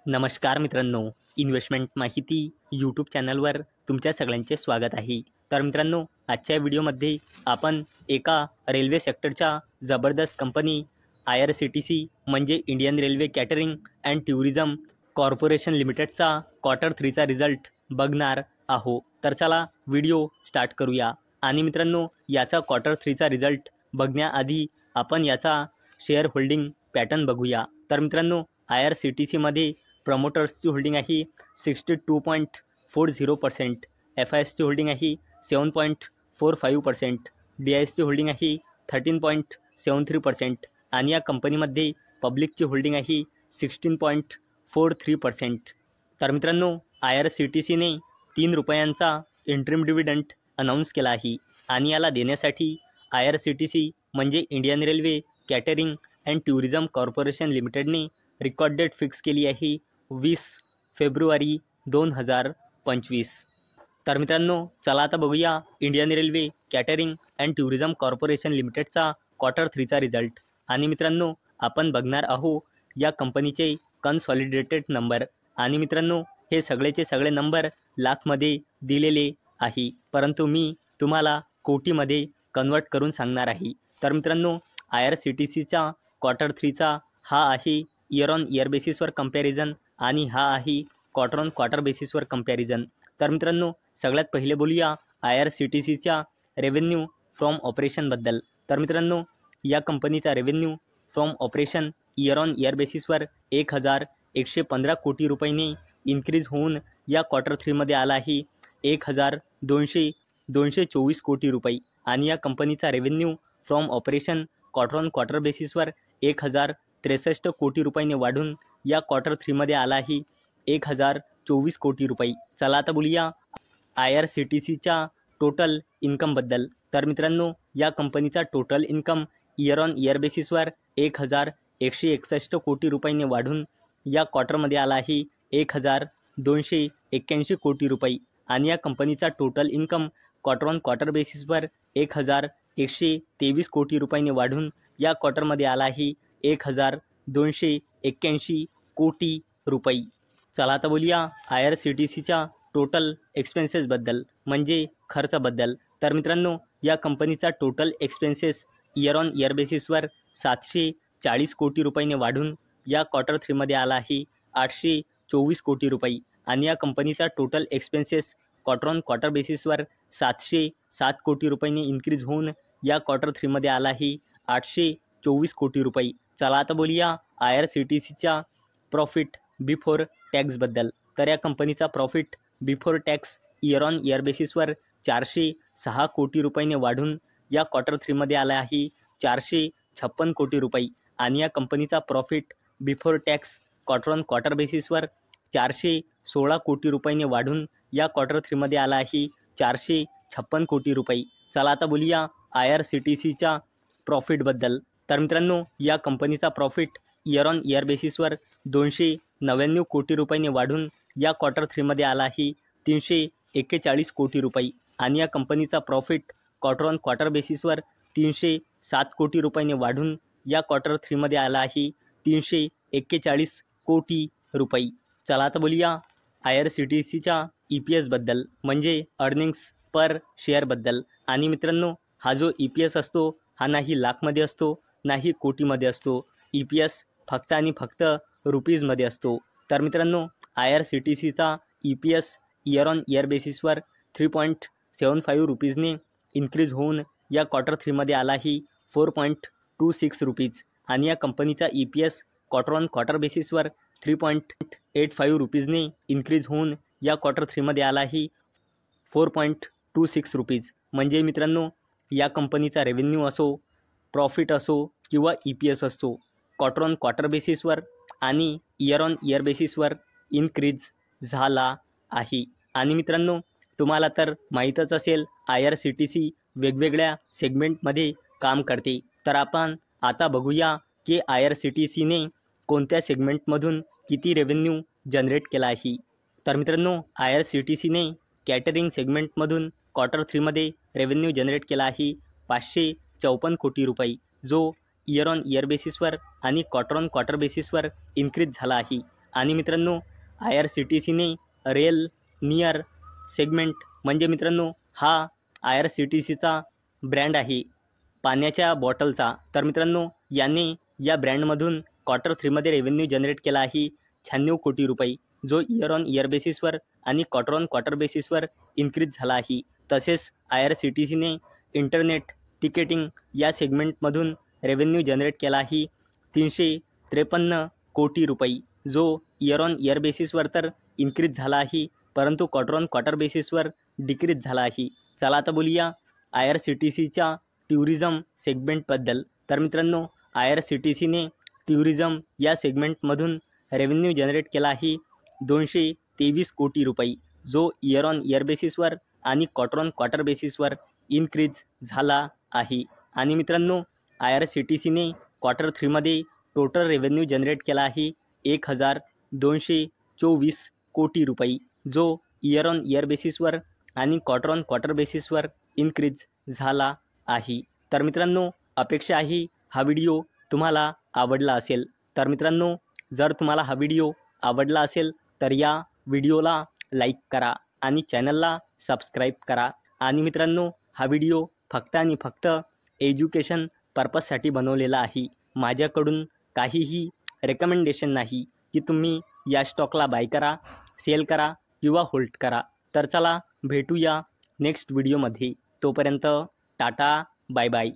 नमस्कार मित्रांनो, इन्व्हेस्टमेंट माहिती यूट्यूब चॅनलवर तुमच्या सगळ्यांचे स्वागत आहे. तर मित्रांनो, आजच्या व्हिडिओमध्ये आपण एका रेल्वे सेक्टरच्या जबरदस्त कंपनी IRCTC म्हणजे Indian Railway Catering and Tourism Corporation लिमिटेडचा क्वार्टर 3चा रिझल्ट बघणार आहोत. तर चला व्हिडिओ स्टार्ट करूया. आणि मित्रांनो, याचा क्वार्टर 3चा रिझल्ट बघण्याआधी आपण याचा शेअर होल्डिंग पॅटर्न बघूया. तर मित्रांनो, IRCTCमध्ये प्रमोटर्सची होल्डिंग आहे 62.40%, FISची होल्डिंग आहे 7.45%, BISची होल्डिंग आहे 13.73% आणि या कंपनीमध्ये पब्लिकची होल्डिंग आहे 16.43%. तर मित्रांनो, IRCTCने 3 रुपयांचा इंटरिम डिव्हिडंड अनाऊन्स केला आहे आणि याला देण्यासाठी IRCTC म्हणजे Indian Railway Catering and Tourism Corporation लिमिटेडने रेकॉर्ड डेट फिक्स केली आहे 20 फेब्रुवारी 2025. तर मित्रांनो, चला आता बघूया Indian Railway Catering and Tourism Corporation लिमिटेडचा क्वार्टर 3चा रिझल्ट. आणि मित्रांनो, आपण बघणार आहोत या कंपनीचे कन्सॉलिडेटेड नंबर. आणि मित्रांनो, हे सगळेचे सगळे नंबर लाखमध्ये दिलेले आहे, परंतु मी तुम्हाला कोटीमध्ये कन्वर्ट करून सांगणार आहे. तर मित्रांनो, IRCTCचा क्वार्टर 3चा हा आहे इयर ऑन इयर बेसिसवर कंपॅरिझन आणि हा आहे क्वार्टर ऑन क्वार्टर बेसिसवर कंपॅरिझन. तर मित्रांनो, सगळ्यात पहिले बोलूया IRCTCच्या रेव्हेन्यू फ्रॉम ऑपरेशनबद्दल. तर मित्रांनो, या कंपनीचा revenue from operation year on year बेसिसवर 1115 कोटी रुपयांनी इन्क्रीज होऊन या क्वार्टर 3मध्ये आला आहे 1224 कोटी रुपये. आणि या कंपनीचा revenue from operation quarter on quarter बेसिसवर 1063 कोटी रुपयांनी वाढून या क्वार्टर 3मध्ये आला आहे 1024 कोटी रुपये. चला आता बोलूया IRCTCच्या टोटल इन्कमबद्दल. तर मित्रांनो, या कंपनीचा total income year on year बेसिसवर 1161 कोटी रुपयांनी वाढून या क्वार्टरमध्ये आला आहे 1281 कोटी रुपये. आणि या कंपनीचा total income quarter on quarter बेसिसवर 1123 कोटी रुपयांनी वाढून या क्वार्टरमध्ये आला आहे 1281 कोटी रुपये. चला आता बोलूया IRCTCच्या टोटल एक्सपेन्सेसबद्दल म्हणजे खर्चाबद्दल. तर मित्रांनो, या कंपनीचा total expenses year on year बेसिसवर 740 कोटी रुपयांनी वाढून या क्वार्टर 3मध्ये आला आहे 824 कोटी रुपये. आणि या कंपनीचा total expenses quarter on quarter बेसिसवर 707 कोटी रुपयांनी इन्क्रीज होऊन या क्वार्टर 3मध्ये आला आहे 824 कोटी रुपये. चला आता बोलूया IRCTCच्या प्रॉफिट बिफोर टॅक्सबद्दल. तर या कंपनीचा profit before tax year on year बेसिसवर 406 कोटी रुपयांनी वाढून या क्वार्टर 3मध्ये आला आहे 456 कोटी रुपये. आणि या कंपनीचा profit before tax quarter on quarter बेसिसवर 416 कोटी रुपयांनी वाढून या क्वार्टर 3मध्ये आला आहे 456 कोटी रुपये. चला आता बोलूया IRCTCच्या प्रॉफिटबद्दल. तर मित्रांनो, या कंपनीचा प्रॉफिट इयर ऑन इयर बेसिसवर 299 कोटी रुपयांनी वाढून या क्वार्टर 3मध्ये आला आहे 341 कोटी रुपये. आणि या कंपनीचा प्रॉफिट क्वार्टर ऑन क्वार्टर बेसिसवर 307 कोटी रुपयांनी वाढून या क्वार्टर 3मध्ये आला आहे 341 कोटी रुपये. चला आता बोलूया IRCTCच्या EPSबद्दल म्हणजे अर्निंग्स पर शेअरबद्दल. आणि मित्रांनो, हा जो EPS असतो हा नाही लाखमध्ये असतो नाही कोटीमध्ये असतो. EPS फक्त आणि फक्त रुपीजमध्ये असतो. तर मित्रांनो, IRCTCचा EPS इयर ऑन इयर बेसिसवर 3.75 रुपीजने इन्क्रीज होऊन या क्वार्टर 3मध्ये आला आहे 4.26 रुपीज. आणि या कंपनीचा EPS क्वार्टर ऑन क्वार्टर बेसिसवर 3.85 रुपीजने इन्क्रीज होऊन या क्वार्टर 3मध्ये आला आहे 4.26 रुपीज. म्हणजे मित्रांनो, या कंपनीचा रेव्हेन्यू असो, प्रॉफिट असो किंवा EPS असो, क्वार्टर ऑन क्वार्टर बेसिसवर आणि इयर ऑन इयर बेसिसवर इन्क्रीज झाला आहे. आणि मित्रांनो, तुम्हाला तर माहीतच असेल IRCTC वेगवेगळ्या सेगमेंटमध्ये काम करते. तर आपण आता बघूया की IRCTCने कोणत्या सेगमेंटमधून किती रेव्हेन्यू जनरेट केला आहे. तर मित्रांनो, IRCTCने कॅटरिंग सेगमेंटमधून क्वार्टर 3मध्ये रेव्हेन्यू जनरेट केला आहे 554 कोटी रुपये, जो इयर ऑन इयर बेसिसवर आणि क्वार्टर ऑन क्वार्टर बेसिसवर इन्क्रीज झाला आहे. आणि मित्रांनो IRCTCने रेल नियर सेगमेंट म्हणजे मित्रांनो हा IRCTCचा ब्रँड आहे पाण्याच्या बॉटलचा। तर मित्रांनो याने या ब्रँडमधून Q3 रेव्हेन्यू जनरेट केला आहे 96 कोटी रुपये, जो इयर ऑन इयर बेसिसवर आणि क्वार्टर ऑन क्वार्टर बेसिसवर इन्क्रीज झाला आहे। तसेच IRCTCने इंटरनेट टिकेटिंग या सेगमेंटमधून रेव्हेन्यू जनरेट केला आहे 353 कोटी रुपये, जो इयर ऑन इयर बेसिसवर तर इन्क्रीज झाला आहे, परंतु क्वार्टर ऑन क्वार्टर बेसिसवर डिक्रीज झाला आहे। चला आता बोलूया IRCTCच्या टुरिझम सेगमेंटबद्दल। तर मित्रांनो IRCTCने टुरिझम या सेगमेंटमधून रेव्हेन्यू जनरेट केला आहे 223 कोटी रुपये, जो इयर ऑन इयर बेसिसवर आणि क्वार्टर ऑन क्वार्टर बेसिसवर इन्क्रीज झाला आहे। आणि मित्रांनो IRCTCने Q3 टोटल रेव्हेन्यू जनरेट केला आहे 1224 कोटी रुपये, जो इयर ऑन इयर बेसिसवर आणि क्वार्टर ऑन क्वार्टर बेसिसवर इन्क्रीज झाला आहे। तर मित्रांनो अपेक्षा आहे हा व्हिडिओ तुम्हाला आवडला असेल। तर मित्रांनो जर तुम्हाला हा व्हिडिओ आवडला असेल तर या व्हिडिओला लाईक करा आणि चॅनलला सबस्क्राईब करा। आणि मित्रांनो हा व्हिडिओ फक्त आणि फक्त एज्युकेशन पर्पजसाठी बनवलेला आहे। माझ्याकडून काहीही रेकमेंडेशन नाही की तुम्ही या स्टॉकला बाय करा, सेल करा किंवा होल्ड करा। तर चला भेटूया नेक्स्ट व्हिडिओमध्ये, तोपर्यंत टाटा बाय बाय।